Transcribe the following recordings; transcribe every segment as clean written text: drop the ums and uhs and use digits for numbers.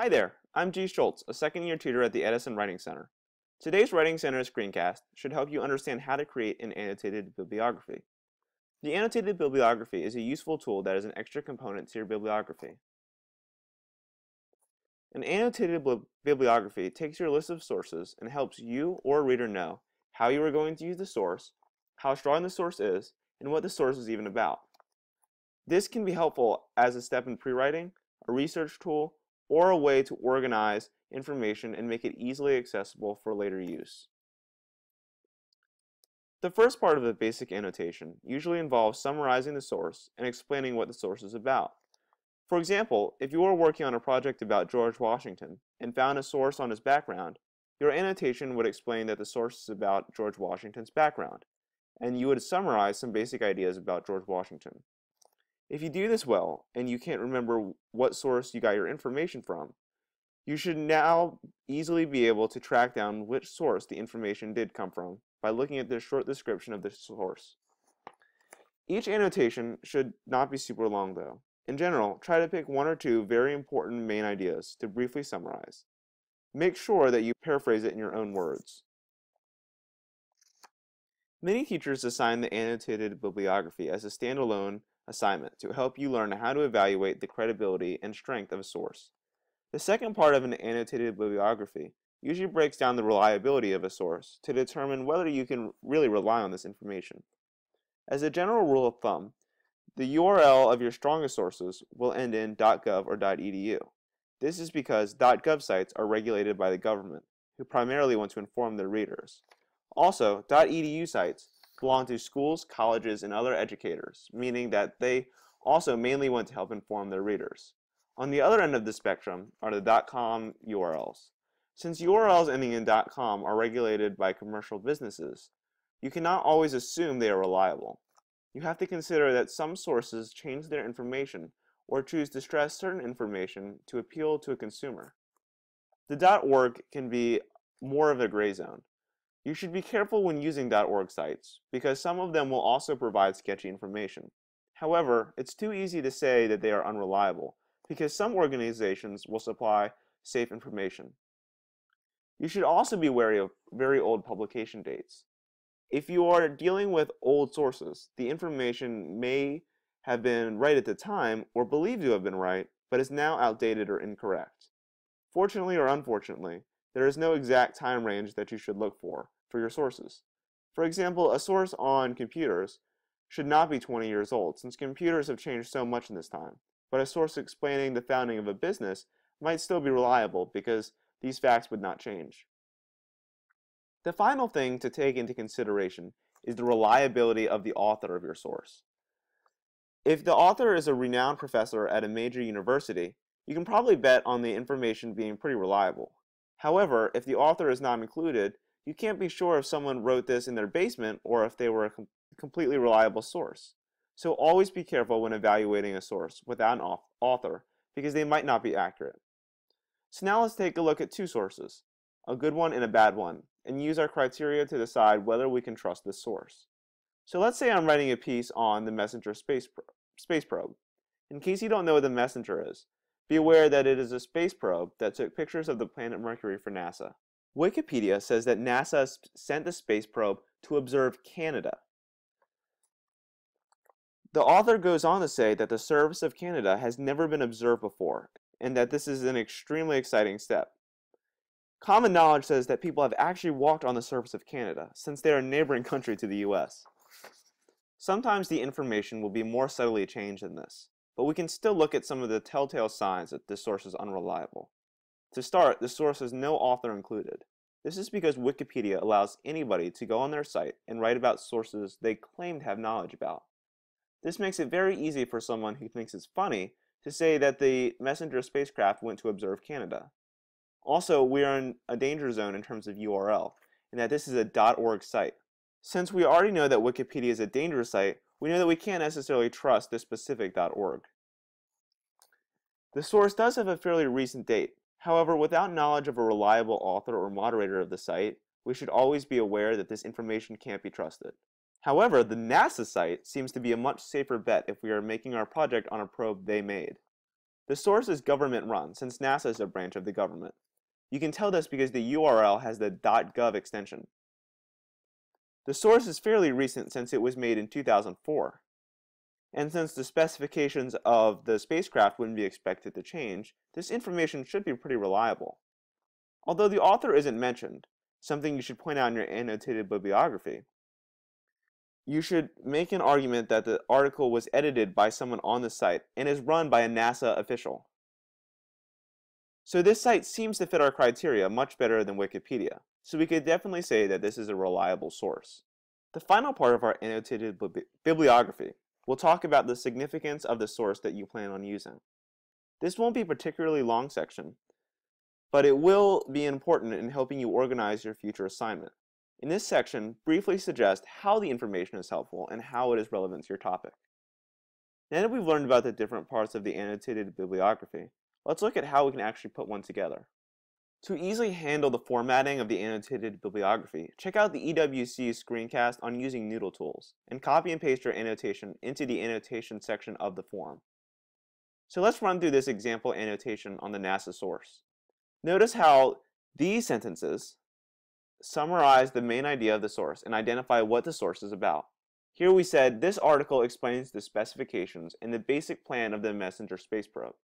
Hi there, I'm Schulz, a second-year tutor at the Edison Writing Center. Today's Writing Center screencast should help you understand how to create an annotated bibliography. The annotated bibliography is a useful tool that is an extra component to your bibliography. An annotated bibliography takes your list of sources and helps you or a reader know how you are going to use the source, how strong the source is, and what the source is even about. This can be helpful as a step in pre-writing, a research tool, or a way to organize information and make it easily accessible for later use. The first part of a basic annotation usually involves summarizing the source and explaining what the source is about. For example, if you were working on a project about George Washington and found a source on his background, your annotation would explain that the source is about George Washington's background, and you would summarize some basic ideas about George Washington. If you do this well, and you can't remember what source you got your information from, you should now easily be able to track down which source the information did come from by looking at this short description of the source. Each annotation should not be super long though. In general, try to pick one or two very important main ideas to briefly summarize. Make sure that you paraphrase it in your own words. Many teachers assign the annotated bibliography as a standalone assignment to help you learn how to evaluate the credibility and strength of a source. The second part of an annotated bibliography usually breaks down the reliability of a source to determine whether you can really rely on this information. As a general rule of thumb, the URL of your strongest sources will end in .gov or .edu. This is because .gov sites are regulated by the government, who primarily want to inform their readers. Also, .edu sites belong to schools, colleges, and other educators, meaning that they also mainly want to help inform their readers. On the other end of the spectrum are the .com URLs. Since URLs ending in .com are regulated by commercial businesses, you cannot always assume they are reliable. You have to consider that some sources change their information or choose to stress certain information to appeal to a consumer. The .org can be more of a gray zone. You should be careful when using .org sites, because some of them will also provide sketchy information. However, it's too easy to say that they are unreliable, because some organizations will supply safe information. You should also be wary of very old publication dates. If you are dealing with old sources, the information may have been right at the time or believed to have been right, but is now outdated or incorrect. Fortunately or unfortunately, there is no exact time range that you should look for your sources. For example, a source on computers should not be 20 years old, since computers have changed so much in this time, but a source explaining the founding of a business might still be reliable because these facts would not change. The final thing to take into consideration is the reliability of the author of your source. If the author is a renowned professor at a major university, you can probably bet on the information being pretty reliable. However, if the author is not included, you can't be sure if someone wrote this in their basement or if they were a completely reliable source. So always be careful when evaluating a source without an author, because they might not be accurate. So now let's take a look at two sources, a good one and a bad one, and use our criteria to decide whether we can trust this source. So let's say I'm writing a piece on the Messenger space probe. In case you don't know what the Messenger is, be aware that it is a space probe that took pictures of the planet Mercury for NASA. Wikipedia says that NASA sent the space probe to observe Canada. The author goes on to say that the surface of Canada has never been observed before, and that this is an extremely exciting step. Common knowledge says that people have actually walked on the surface of Canada, since they are a neighboring country to the US. Sometimes the information will be more subtly changed than this, but we can still look at some of the telltale signs that this source is unreliable. To start, the source has no author included. This is because Wikipedia allows anybody to go on their site and write about sources they claim to have knowledge about. This makes it very easy for someone who thinks it's funny to say that the Messenger spacecraft went to observe Canada. Also, we are in a danger zone in terms of URL, and that this is a .org site. Since we already know that Wikipedia is a dangerous site, we know that we can't necessarily trust this specific .org. The source does have a fairly recent date. However, without knowledge of a reliable author or moderator of the site, we should always be aware that this information can't be trusted. However, the NASA site seems to be a much safer bet if we are making our project on a probe they made. The source is government-run, since NASA is a branch of the government. You can tell this because the URL has the .gov extension. The source is fairly recent since it was made in 2004. And since the specifications of the spacecraft wouldn't be expected to change, this information should be pretty reliable. Although the author isn't mentioned, something you should point out in your annotated bibliography, you should make an argument that the article was edited by someone on the site and is run by a NASA official. So this site seems to fit our criteria much better than Wikipedia, so we could definitely say that this is a reliable source. The final part of our annotated bibliography will talk about the significance of the source that you plan on using. This won't be a particularly long section, but it will be important in helping you organize your future assignment. In this section, briefly suggest how the information is helpful and how it is relevant to your topic. Now that we've learned about the different parts of the annotated bibliography, let's look at how we can actually put one together. To easily handle the formatting of the annotated bibliography, check out the EWC screencast on using Noodle tools, and copy and paste your annotation into the annotation section of the form. So let's run through this example annotation on the NASA source. Notice how these sentences summarize the main idea of the source and identify what the source is about. Here we said, this article explains the specifications and the basic plan of the Messenger space probe.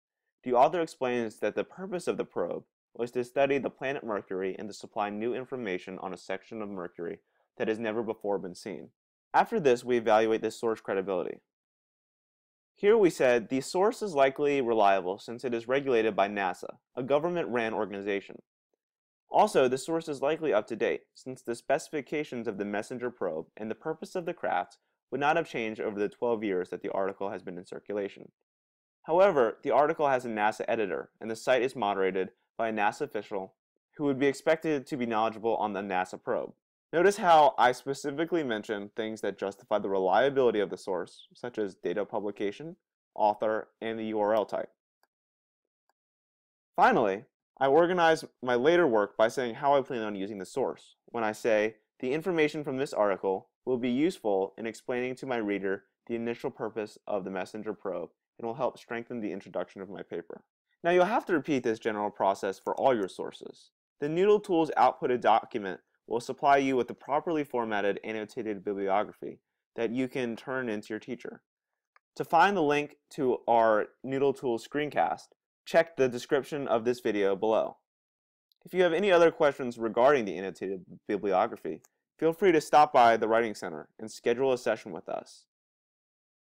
The author explains that the purpose of the probe was to study the planet Mercury and to supply new information on a section of Mercury that has never before been seen. After this, we evaluate the source credibility. Here we said, the source is likely reliable since it is regulated by NASA, a government-ran organization. Also, the source is likely up to date, since the specifications of the Messenger probe and the purpose of the craft would not have changed over the 12 years that the article has been in circulation. However, the article has a NASA editor, and the site is moderated by a NASA official who would be expected to be knowledgeable on the NASA probe. Notice how I specifically mentioned things that justify the reliability of the source, such as date of publication, author, and the URL type. Finally, I organize my later work by saying how I plan on using the source, when I say, the information from this article will be useful in explaining to my reader the initial purpose of the Messenger probe and will help strengthen the introduction of my paper. Now you'll have to repeat this general process for all your sources. The Noodle Tools outputted document will supply you with a properly formatted annotated bibliography that you can turn into your teacher. To find the link to our Noodle Tools screencast, check the description of this video below. If you have any other questions regarding the annotated bibliography, feel free to stop by the Writing Center and schedule a session with us.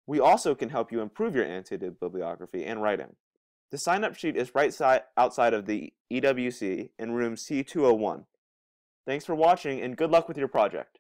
We also can help you improve your annotated bibliography and writing. The sign-up sheet is right outside of the EWC in room C201. Thanks for watching and good luck with your project.